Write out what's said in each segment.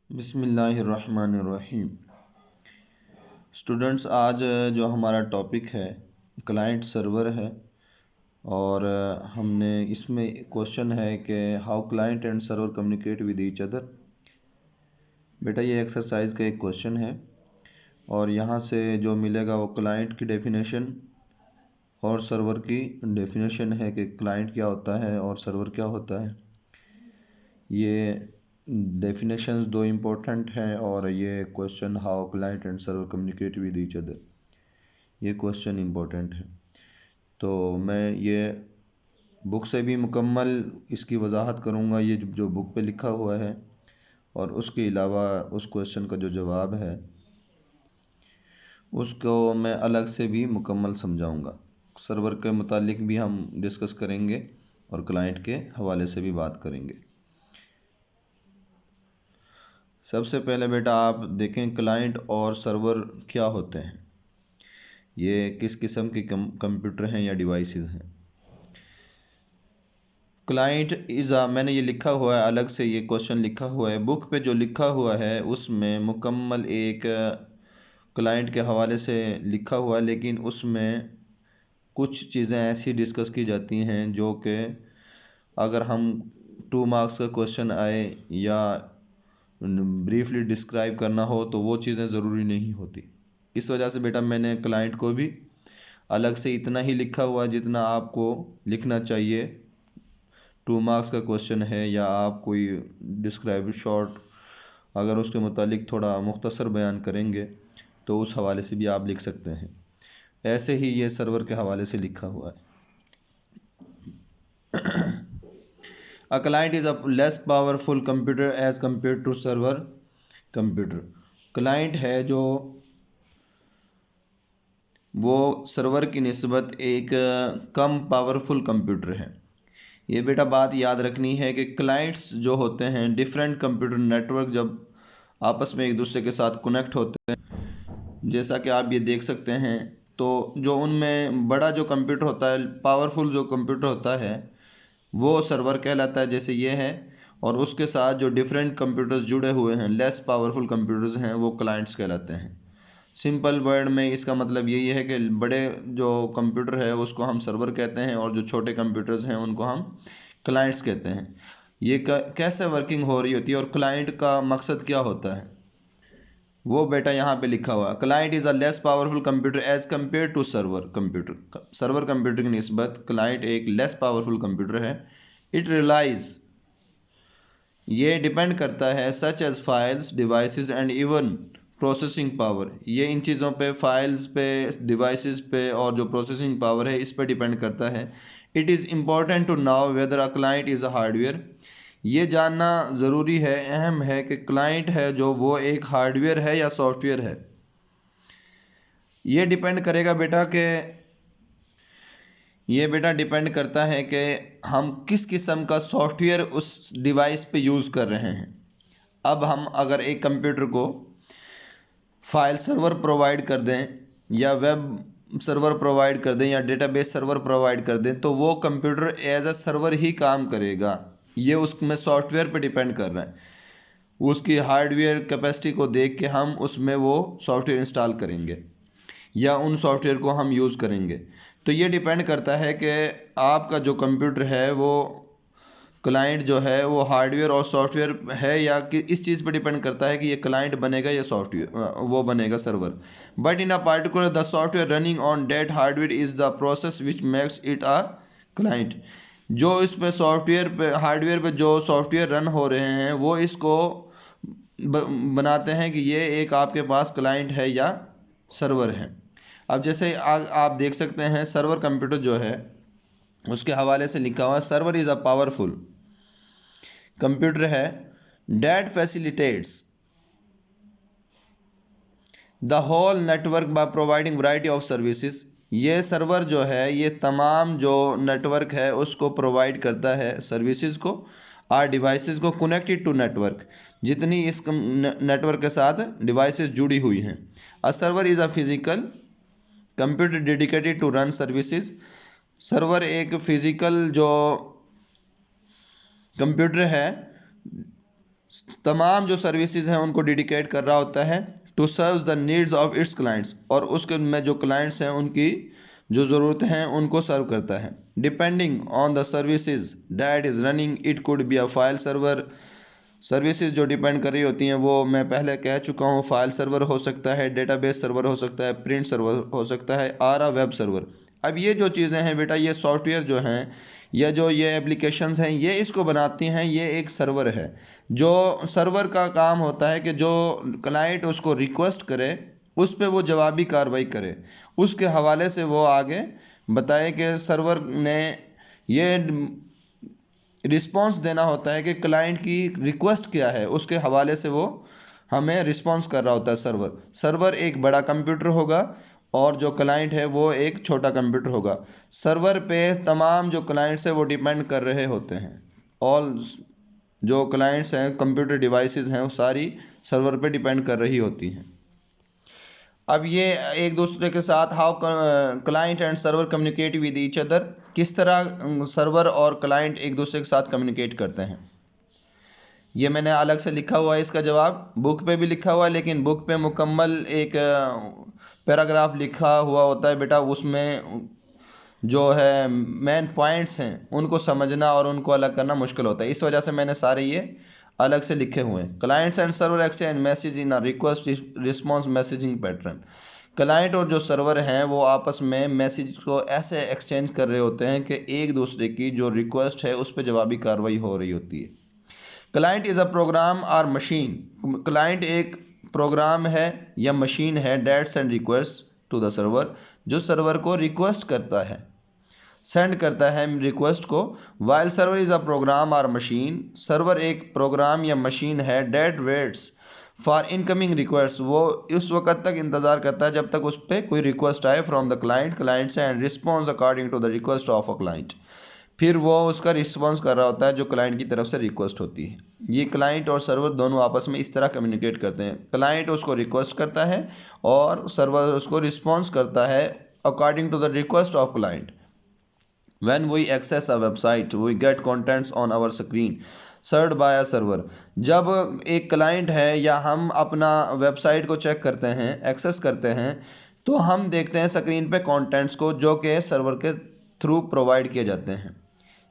बिस्मिल्लाहिर्रहमानिर्रहीम। स्टूडेंट्स, आज जो हमारा टॉपिक है क्लाइंट सर्वर है और हमने इसमें क्वेश्चन है कि how client and server communicate with each other. बेटा, ये एक्सरसाइज का एक क्वेश्चन है और यहाँ से जो मिलेगा वो क्लाइंट की डेफिनेशन और सर्वर की डेफिनेशन है कि क्लाइंट क्या होता है और सर्वर क्या होता है। ये डेफिनेशंस दो इम्पोर्टेंट हैं और ये question how client and server communicate with each other, ये क्वेश्चन इम्पोर्टेंट है। तो मैं ये बुक से भी मुकम्मल इसकी वजाहत करूँगा, ये जो बुक पे लिखा हुआ है, और उसके अलावा उस क्वेश्चन का जो जवाब है उसको मैं अलग से भी मुकम्मल समझाऊँगा। सर्वर के मुतालिक भी हम डिस्कस करेंगे और क्लाइंट के हवाले से भी बात करेंगे। सबसे पहले बेटा आप देखें क्लाइंट और सर्वर क्या होते हैं, ये किस किस्म के कंप्यूटर हैं या डिवाइसेस हैं। क्लाइंट मैंने ये लिखा हुआ है, अलग से ये क्वेश्चन लिखा हुआ है बुक पे, जो लिखा हुआ है उसमें मुकम्मल एक क्लाइंट के हवाले से लिखा हुआ है, लेकिन उसमें कुछ चीज़ें ऐसी डिस्कस की जाती हैं जो कि अगर हम 2 मार्क्स का क्वेश्चन आए या ब्रीफली डिस्क्राइब करना हो तो वो चीज़ें ज़रूरी नहीं होती। इस वजह से बेटा मैंने क्लाइंट को भी अलग से इतना ही लिखा हुआ जितना आपको लिखना चाहिए। 2 मार्क्स का क्वेश्चन है या आप कोई डिस्क्राइब शॉर्ट अगर उसके मुतालिक थोड़ा मुख्तसर बयान करेंगे तो उस हवाले से भी आप लिख सकते हैं। ऐसे ही ये सर्वर के हवाले से लिखा हुआ है। A client is a less powerful computer as compared to server computer। Client है जो वो सर्वर की निस्बत एक कम पावरफुल कंप्यूटर है। ये बेटा बात याद रखनी है कि क्लाइंट्स जो होते हैं डिफरेंट कंप्यूटर नेटवर्क जब आपस में एक दूसरे के साथ कनेक्ट होते हैं, जैसा कि आप ये देख सकते हैं, तो जो उनमें बड़ा जो कंप्यूटर होता है, पावरफुल जो कंप्यूटर होता है, वो सर्वर कहलाता है, जैसे ये है। और उसके साथ जो डिफरेंट कंप्यूटर्स जुड़े हुए हैं, लेस पावरफुल कंप्यूटर्स हैं, वो क्लाइंट्स कहलाते हैं। सिंपल वर्ड में इसका मतलब यही है कि बड़े जो कंप्यूटर है उसको हम सर्वर कहते हैं और जो छोटे कंप्यूटर्स हैं उनको हम क्लाइंट्स कहते हैं। ये कैसे वर्किंग हो रही होती है और क्लाइंट का मकसद क्या होता है, वो बेटा यहाँ पे लिखा हुआ है। Client is a less powerful computer as compare to server computer. Server computer की निस्बत क्लाइंट एक लेस पावरफुल कंप्यूटर है। इट रिलाइज, ये डिपेंड करता है, such as files, devices and even processing power. ये इन चीज़ों पे, फाइल्स पे, डिवाइसेस पे और जो प्रोसेसिंग पावर है इस पे डिपेंड करता है। It is important to know whether a client is a hardware. ये जानना ज़रूरी है, अहम है कि क्लाइंट है जो वो एक हार्डवेयर है या सॉफ्टवेयर है। ये डिपेंड करेगा बेटा कि ये बेटा डिपेंड करता है कि हम किस किस्म का सॉफ्टवेयर उस डिवाइस पे यूज़ कर रहे हैं। अब हम अगर एक कंप्यूटर को फाइल सर्वर प्रोवाइड कर दें या वेब सर्वर प्रोवाइड कर दें या डेटाबेस सर्वर प्रोवाइड कर दें, तो वो कंप्यूटर एज अ सर्वर ही काम करेगा। ये उसमें सॉफ्टवेयर पे डिपेंड कर रहा है, उसकी हार्डवेयर कैपेसिटी को देख के हम उसमें वो सॉफ्टवेयर इंस्टॉल करेंगे या उन सॉफ्टवेयर को हम यूज़ करेंगे। तो ये डिपेंड करता है कि आपका जो कंप्यूटर है वो क्लाइंट जो है वो हार्डवेयर और सॉफ्टवेयर है या कि इस चीज़ पर डिपेंड करता है कि ये क्लाइंट बनेगा या सॉफ्टवेयर वो बनेगा server. But in a particular the software running on that hardware is the process which makes it a client. जो इस पे सॉफ्टवेयर पे, हार्डवेयर पे जो सॉफ्टवेयर रन हो रहे हैं वो इसको बनाते हैं कि ये एक आपके पास क्लाइंट है या सर्वर है। अब जैसे आप देख सकते हैं सर्वर कंप्यूटर जो है उसके हवाले से लिखा हुआ है, server is a powerful computer है that facilitates the whole network by providing variety of services. ये सर्वर जो है ये तमाम जो नेटवर्क है उसको प्रोवाइड करता है, सर्विसेज को, आर डिवाइसेस को कनेक्टेड टू नेटवर्क, जितनी इस नेटवर्क के साथ डिवाइसेस जुड़ी हुई हैं। A server is a physical computer dedicated to run services. Server एक फिज़िकल जो कंप्यूटर है तमाम जो सर्विसेज हैं उनको डेडिकेट कर रहा होता है to serve the needs of its clients, और उसके में जो क्लाइंट्स हैं उनकी जो ज़रूरतें हैं उनको सर्व करता है। Depending on the services that is running, it could be a file server. Services जो डिपेंड कर रही होती हैं वो मैं पहले कह चुका हूँ, फाइल सर्वर हो सकता है, डेटाबेस सर्वर हो सकता है, प्रिंट सर्वर हो सकता है, और अ वेब सर्वर। अब ये जो चीज़ें हैं बेटा, ये सॉफ्टवेयर जो हैं या जो ये एप्लीकेशंस हैं ये इसको बनाती हैं, ये एक सर्वर है। जो सर्वर का काम होता है कि जो क्लाइंट उसको रिक्वेस्ट करे उस पे वो जवाबी कार्रवाई करे, उसके हवाले से वो आगे बताए कि सर्वर ने ये रिस्पांस देना होता है कि क्लाइंट की रिक्वेस्ट क्या है, उसके हवाले से वो हमें रिस्पांस कर रहा होता है। सर्वर एक बड़ा कंप्यूटर होगा और जो क्लाइंट है वो एक छोटा कंप्यूटर होगा। सर्वर पे तमाम जो क्लाइंट्स हैं वो डिपेंड कर रहे होते हैं। ऑल जो क्लाइंट्स हैं, कंप्यूटर डिवाइसेस हैं, वो सारी सर्वर पे डिपेंड कर रही होती हैं। अब ये एक दूसरे के साथ how client and server communicate with each other, किस तरह सर्वर और क्लाइंट एक दूसरे के साथ कम्युनिकेट करते हैं, ये मैंने अलग से लिखा हुआ है। इसका जवाब बुक पे भी लिखा हुआ है, लेकिन बुक पे मुकम्मल एक पैराग्राफ लिखा हुआ होता है बेटा, उसमें जो है मेन पॉइंट्स हैं उनको समझना और उनको अलग करना मुश्किल होता है। इस वजह से मैंने सारे ये अलग से लिखे हुए हैं। Clients and server exchange message in a request response messaging pattern. Client और जो सर्वर हैं वो आपस में मैसेज को ऐसे एक्सचेंज कर रहे होते हैं कि एक दूसरे की जो रिक्वेस्ट है उस पर जवाबी कार्रवाई हो रही होती है। क्लाइंट इज़ अ प्रोग्राम और मशीन। क्लाइंट एक प्रोग्राम है या मशीन है that send request to the server, जो सर्वर को रिक्वेस्ट करता है, सेंड करता है रिक्वेस्ट को। While server is a program और मशीन, सर्वर एक प्रोग्राम या मशीन है that waits for incoming request, वो उस वक्त तक इंतज़ार करता है जब तक उस पर कोई रिक्वेस्ट आए फ्रॉम द क्लाइंट से, and response according to the request of a client, फिर वो उसका रिस्पॉन्स कर रहा होता है जो क्लाइंट की तरफ से रिक्वेस्ट होती है। ये क्लाइंट और सर्वर दोनों आपस में इस तरह कम्युनिकेट करते हैं। क्लाइंट उसको रिक्वेस्ट करता है और सर्वर उसको रिस्पॉन्स करता है according to the request of client. When we access a website, we get contents on our screen served by a server. जब एक क्लाइंट है या हम अपना वेबसाइट को चेक करते हैं, एक्सेस करते हैं, तो हम देखते हैं स्क्रीन पे कंटेंट्स को जो कि सर्वर के थ्रू प्रोवाइड किए जाते हैं।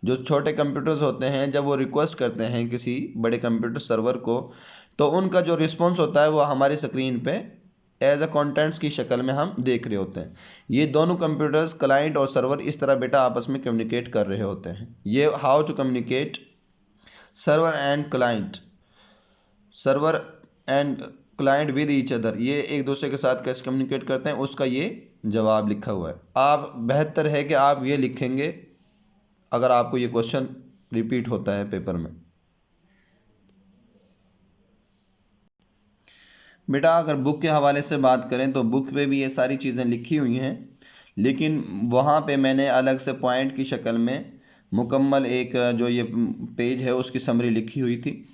जो छोटे कंप्यूटर्स होते हैं जब वो रिक्वेस्ट करते हैं किसी बड़े कंप्यूटर सर्वर को, तो उनका जो रिस्पॉन्स होता है वो हमारी स्क्रीन पे एज अ कंटेंट्स की शक्ल में हम देख रहे होते हैं। ये दोनों कंप्यूटर्स क्लाइंट और सर्वर इस तरह बेटा आपस में कम्युनिकेट कर रहे होते हैं। ये how to communicate server and client with each other, ये एक दूसरे के साथ कैसे कम्युनिकेट करते हैं उसका ये जवाब लिखा हुआ है। आप बेहतर है कि आप ये लिखेंगे अगर आपको ये क्वेश्चन रिपीट होता है पेपर में। बेटा अगर बुक के हवाले से बात करें तो बुक पे भी ये सारी चीज़ें लिखी हुई हैं, लेकिन वहाँ पे मैंने अलग से पॉइंट की शक्ल में मुकम्मल एक जो ये पेज है उसकी समरी लिखी हुई थी।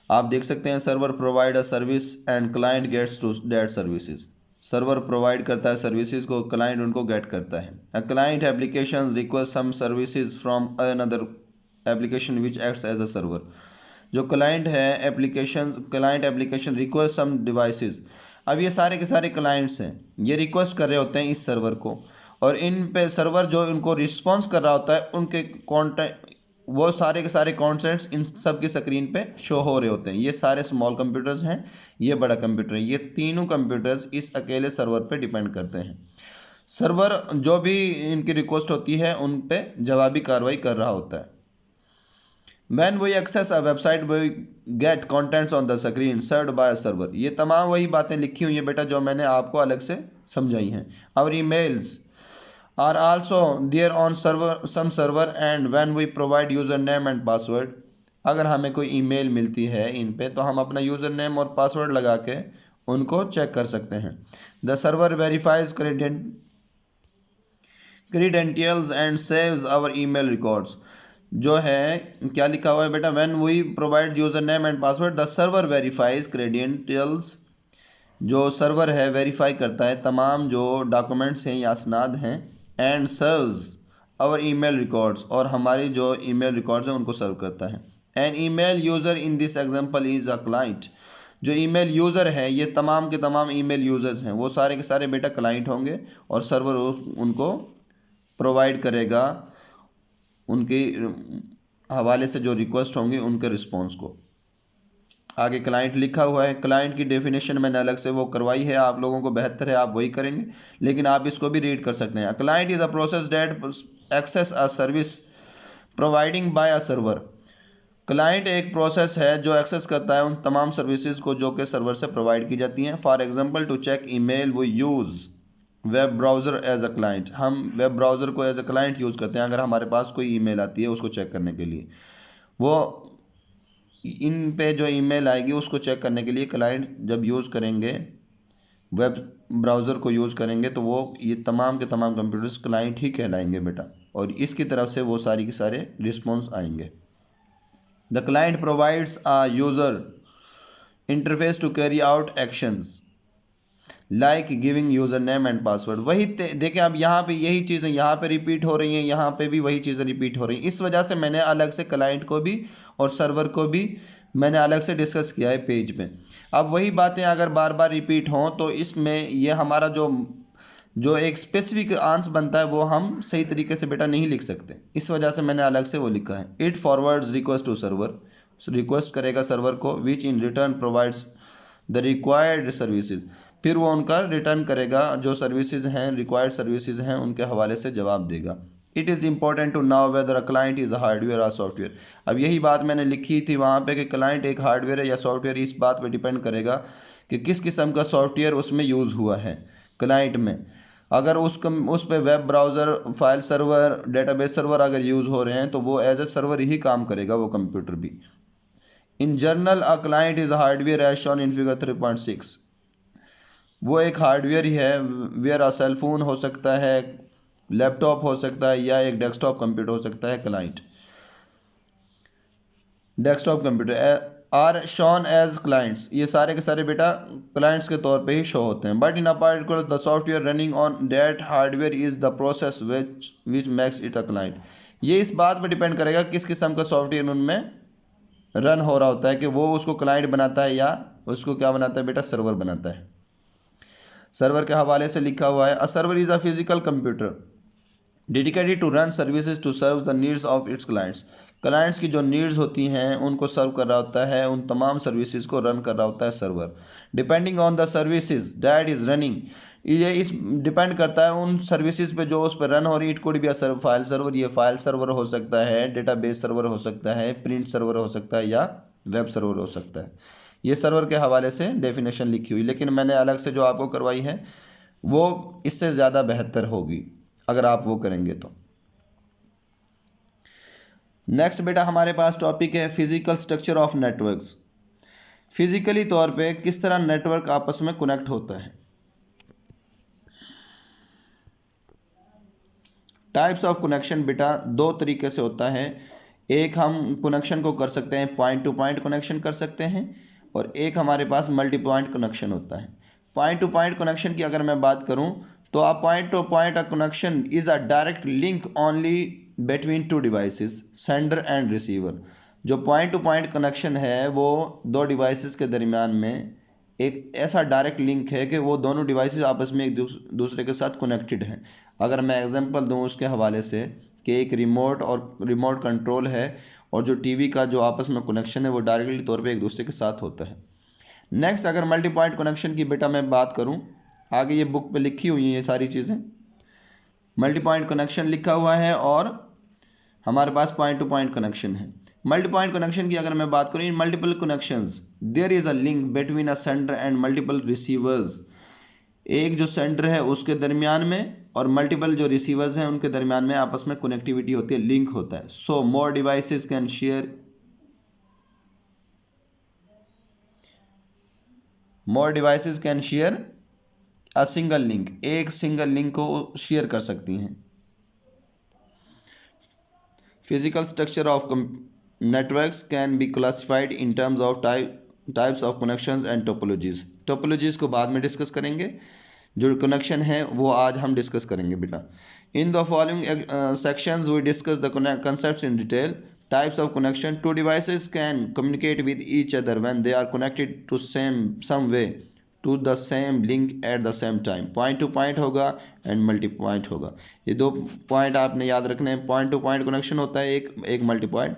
आप देख सकते हैं, server provide a service and client gets to that services. Server provide करता है सर्विसेज को, क्लाइंट उनको गेट करता है। A client application request some services from another application which acts as a server. जो client application request some devices. अब ये सारे के सारे क्लाइंट्स हैं, ये रिक्वेस्ट कर रहे होते हैं इस सर्वर को, और इन पे सर्वर जो इनको रिस्पॉन्स कर रहा होता है उनके कॉन्टेंट, वो सारे के सारे कॉन्टेंट्स इन सब की स्क्रीन पे शो हो रहे होते हैं। ये सारे स्मॉल कंप्यूटर्स हैं, ये बड़ा कंप्यूटर है, ये तीनों कंप्यूटर्स इस अकेले सर्वर पे डिपेंड करते हैं। सर्वर जो भी इनकी रिक्वेस्ट होती है उन पे जवाबी कार्रवाई कर रहा होता है। When we access a website, we get contents on the screen served by a server। ये तमाम वही बातें लिखी हुई हैं बेटा जो मैंने आपको अलग से समझाई हैं। Our emails are also there on some server, and when we provide username and password, अगर हमें कोई ईमेल मिलती है इन पे तो हम अपना यूज़र नेम और पासवर्ड लगा के उनको चेक कर सकते हैं। The server verifies credentials and saves our email records। जो है क्या लिखा हुआ है बेटा, when we provide user name and password the server verifies credentials. जो सर्वर है वेरीफाई करता है तमाम जो डॉक्यूमेंट्स हैं या असनाद हैं, and serves our email records, और हमारी जो ईमेल रिकॉर्ड्स हैं उनको सर्व करता है। An email user in this example is a client. जो ईमेल यूज़र है, ये तमाम के तमाम ईमेल यूज़र्स हैं, वो सारे के सारे बेटा क्लाइंट होंगे और सर्वर उनको प्रोवाइड करेगा उनके हवाले से जो रिक्वेस्ट होंगे उनके रिस्पॉन्स को। आगे क्लाइंट लिखा हुआ है। क्लाइंट की डेफिनेशन मैंने अलग से वो करवाई है, आप लोगों को बेहतर है आप वही करेंगे, लेकिन आप इसको भी रीड कर सकते हैं। Client is a process that access a service providing by a server. Client एक प्रोसेस है जो एक्सेस करता है उन तमाम सर्विसेज को जो कि सर्वर से प्रोवाइड की जाती हैं। For example to check email we use web browser as a client. हम वेब ब्राउज़र को एज अ क्लाइंट यूज़ करते हैं अगर हमारे पास कोई ईमेल आती है उसको चेक करने के लिए। वो इन पे जो ईमेल आएगी उसको चेक करने के लिए क्लाइंट जब यूज़ करेंगे, वेब ब्राउज़र को यूज़ करेंगे, तो वो ये तमाम के तमाम कंप्यूटर्स क्लाइंट ही कहलाएंगे बेटा, और इसकी तरफ से वो सारी के सारे रिस्पॉन्स आएंगे। The client provides a user interface to carry out actions like giving user name and password. वही देखें, अब यहाँ पे यही चीज़ें यहाँ पे रिपीट हो रही हैं, यहाँ पे भी वही चीज़ें रिपीट हो रही हैं। इस वजह से मैंने अलग से क्लाइंट को भी और सर्वर को भी मैंने अलग से डिस्कस किया है पेज पे। अब वही बातें अगर बार बार रिपीट हों तो इसमें ये हमारा जो एक स्पेसिफिक आंसर बनता है वो हम सही तरीके से बेटा नहीं लिख सकते, इस वजह से मैंने अलग से वो लिखा है। It forwards request to server, request करेगा सर्वर को, which in return provides the required services. फिर वो उनका रिटर्न करेगा, जो सर्विसेज हैं रिक्वायर्ड सर्विसेज हैं उनके हवाले से जवाब देगा। It is important to know whether a client is a hardware और सॉफ्टवेयर। अब यही बात मैंने लिखी थी वहाँ पे कि क्लाइंट एक हार्डवेयर है या सॉफ्टवेयर, इस बात पे डिपेंड करेगा कि किस किस्म का सॉफ्टवेयर उसमें यूज़ हुआ है क्लाइंट में। अगर उस पर web browser, file server, database server अगर यूज़ हो रहे हैं तो वो एज ए सर्वर ही काम करेगा वो कंप्यूटर भी। In general a client is hardware as shown in figure 3.6। वो एक हार्डवेयर ही है, वेयर अ सेल फोन हो सकता है, लैपटॉप हो सकता है, या एक डेस्कटॉप कंप्यूटर हो सकता है। Client desktop computer are shown as clients, ये सारे के सारे बेटा क्लाइंट्स के तौर पे ही शो होते हैं। But in a particular the software running on that hardware is the process which makes it a client. ये इस बात पर डिपेंड करेगा किस किस्म का सॉफ्टवेयर उनमें रन हो रहा होता है कि वो उसको क्लाइंट बनाता है या उसको क्या बनाता है बेटा, सर्वर बनाता है। सर्वर के हवाले से लिखा हुआ है, a server is a physical computer dedicated to run services to serve the needs of its clients. Clients की जो नीड्स होती हैं उनको सर्व कर रहा होता है, उन तमाम सर्विसेज को रन कर रहा होता है server. Depending on the services that is running, ये इस डिपेंड करता है उन सर्विसेज पे जो उस पर रन हो रही। It could be a file server, ये फाइल सर्वर हो सकता है, डेटाबेस सर्वर हो सकता है, प्रिंट सर्वर हो सकता है, या वेब सर्वर हो सकता है। ये सर्वर के हवाले से डेफिनेशन लिखी हुई, लेकिन मैंने अलग से जो आपको करवाई है वो इससे ज़्यादा बेहतर होगी अगर आप वो करेंगे तो। नेक्स्ट बेटा हमारे पास टॉपिक है physical structure of networks. Physically तौर पे किस तरह नेटवर्क आपस में कनेक्ट होता है। टाइप्स ऑफ कनेक्शन बेटा दो तरीके से होता है। एक हम कनेक्शन को कर सकते हैं पॉइंट टू पॉइंट कनेक्शन कर सकते हैं, और एक हमारे पास मल्टी पॉइंट कनेक्शन होता है। पॉइंट टू पॉइंट कनेक्शन की अगर मैं बात करूं तो a point to point connection is a direct link only between two devices sender and receiver. जो पॉइंट टू पॉइंट कनेक्शन है वो दो डिवाइसेस के दरमियान में एक ऐसा डायरेक्ट लिंक है कि वो दोनों डिवाइसेस आपस में एक दूसरे के साथ कनेक्टेड हैं। अगर मैं एग्जांपल दूं उसके हवाले से कि एक रिमोट और रिमोट कंट्रोल है और जो टीवी का जो आपस में कनेक्शन है वो डायरेक्टली तौर पे एक दूसरे के साथ होता है। नेक्स्ट अगर मल्टी पॉइंट कनेक्शन की बेटा मैं बात करूं, आगे ये बुक पे लिखी हुई हैं ये सारी चीज़ें। मल्टी पॉइंट कनेक्शन लिखा हुआ है और हमारे पास पॉइंट टू पॉइंट कनेक्शन है। मल्टी पॉइंट कनेक्शन की अगर मैं बात करूँ, in multiple connections there is a link between a sender and multiple receivers. एक जो सेंडर है उसके दरमियान में और मल्टीपल जो रिसीवर्स हैं उनके दरमियान में आपस में कनेक्टिविटी होती है, लिंक होता है। So more devices can share a single link, एक सिंगल लिंक को शेयर कर सकती हैं। Physical structure of networks can be classified in terms of types of connections and topologies. Topologies को बाद में डिस्कस करेंगे, जो कनेक्शन है वो आज हम डिस्कस करेंगे बेटा। In the following sections we discuss the concepts in detail. Types of connection: two devices can communicate with each other when they are connected to some way to the same link at the same time. Point to point होगा and multi point होगा। ये दो point आपने याद रखने हैं। Point to point connection होता है एक मल्टी पॉइंट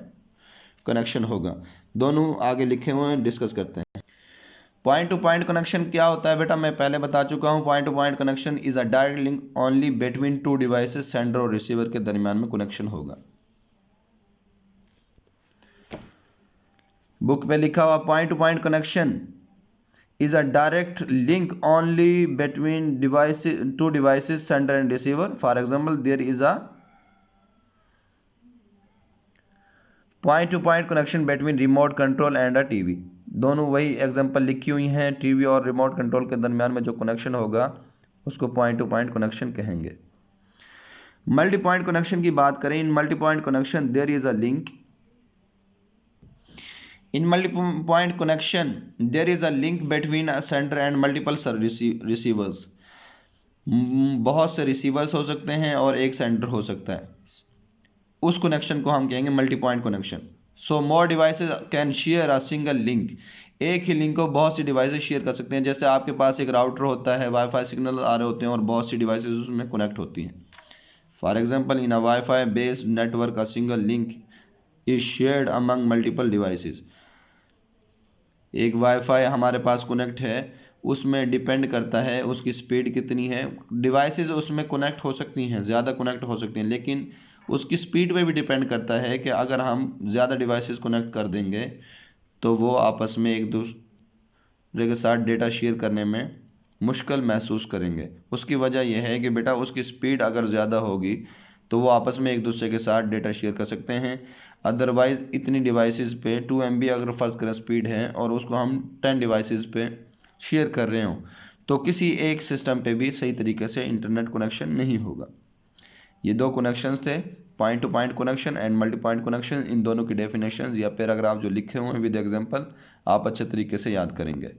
कनेक्शन होगा। दोनों आगे लिखे हुए हैं, डिस्कस करते हैं। पॉइंट टू पॉइंट कनेक्शन क्या होता है बेटा, मैं पहले बता चुका हूँ। Point to point connection is a direct link only between two devices, sender और रिसीवर के दरमियान में कनेक्शन होगा। बुक पे लिखा हुआ point to point connection is a direct link only between two devices, sender and receiver. For example, there is a point to point connection between remote control and a TV. दोनों वही example लिखी हुई हैं। TV और remote control के दरमियान में जो कनेक्शन होगा उसको पॉइंट टू पॉइंट कनेक्शन कहेंगे। मल्टी पॉइंट कनेक्शन की बात करें, in multi point connection there is a link In multi-point connection, there is a link between a sender and multiple receivers. बहुत से रिसीवर्स हो सकते हैं और एक सेंडर हो सकता है। उस कनेक्शन को हम कहेंगे multi point connection. So more devices can share a single link. एक ही लिंक को बहुत सी डिवाइसेस शेयर कर सकते हैं। जैसे आपके पास एक राउटर होता है, वाईफाई सिग्नल आ रहे होते हैं और बहुत सी डिवाइसेस उसमें कनेक्ट होती हैं। For example, in a wifi based network a single link is shared among multiple devices. एक वाईफाई हमारे पास कनेक्ट है, उसमें डिपेंड करता है उसकी स्पीड कितनी है। डिवाइसेस उसमें कनेक्ट हो सकती हैं, ज़्यादा कनेक्ट हो सकती हैं, लेकिन उसकी स्पीड पे भी डिपेंड करता है कि अगर हम ज़्यादा डिवाइसेस कनेक्ट कर देंगे तो वो आपस में एक दूसरे के साथ डेटा शेयर करने में मुश्किल महसूस करेंगे। उसकी वजह यह है कि बेटा उसकी स्पीड अगर ज़्यादा होगी तो वो आपस में एक दूसरे के साथ डेटा शेयर कर सकते हैं। अदरवाइज़ इतनी डिवाइसेस पे 2 MB अगर फ़र्ज़ करें स्पीड है और उसको हम 10 डिवाइसेस पे शेयर कर रहे हों तो किसी एक सिस्टम पे भी सही तरीके से इंटरनेट कनेक्शन नहीं होगा। ये दो कनेक्शंस थे, point to point connection and multi point connection. इन दोनों की डेफिनेशंस या पैराग्राफ जो लिखे हुए हैं विद एग्जांपल आप अच्छे तरीके से याद करेंगे।